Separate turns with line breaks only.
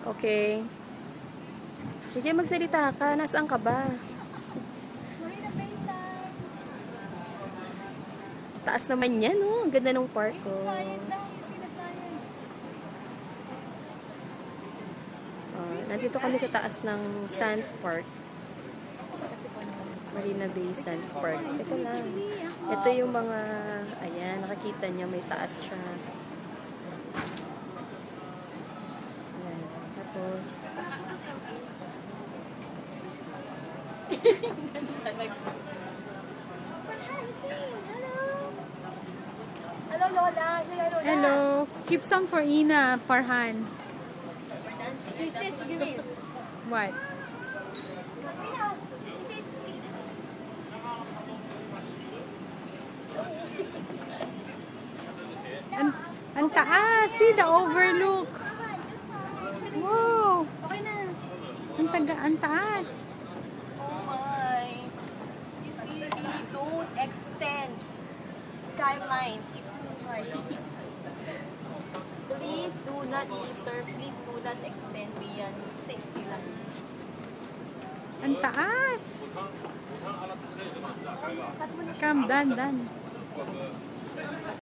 Okay. DJ, magsalita ka. Nasaan ka ba?
Marina Bay side.
Taas naman yan, oh. Ang ganda ng park, oh.
Flyers lang. You see the flyers.
Nandito kami sa taas ng Sands Park. Marina Bay Sands Park. Ito lang. Ito yung mga, ayan, nakikita niyo, may taas siya. Ayan. Tapos,
Hello, Lola. Say hi, Lola.
Hello. Keep some for Ina, Farhan.
She says to give it.
What? Ang taas. See the overlook. Wow.
Okay na.
Ang taas.
Oh my. You see, don't extend. Skylines is too high. Please do not litter. Please do not extend beyond safety lines.
Ang taas. Come, done.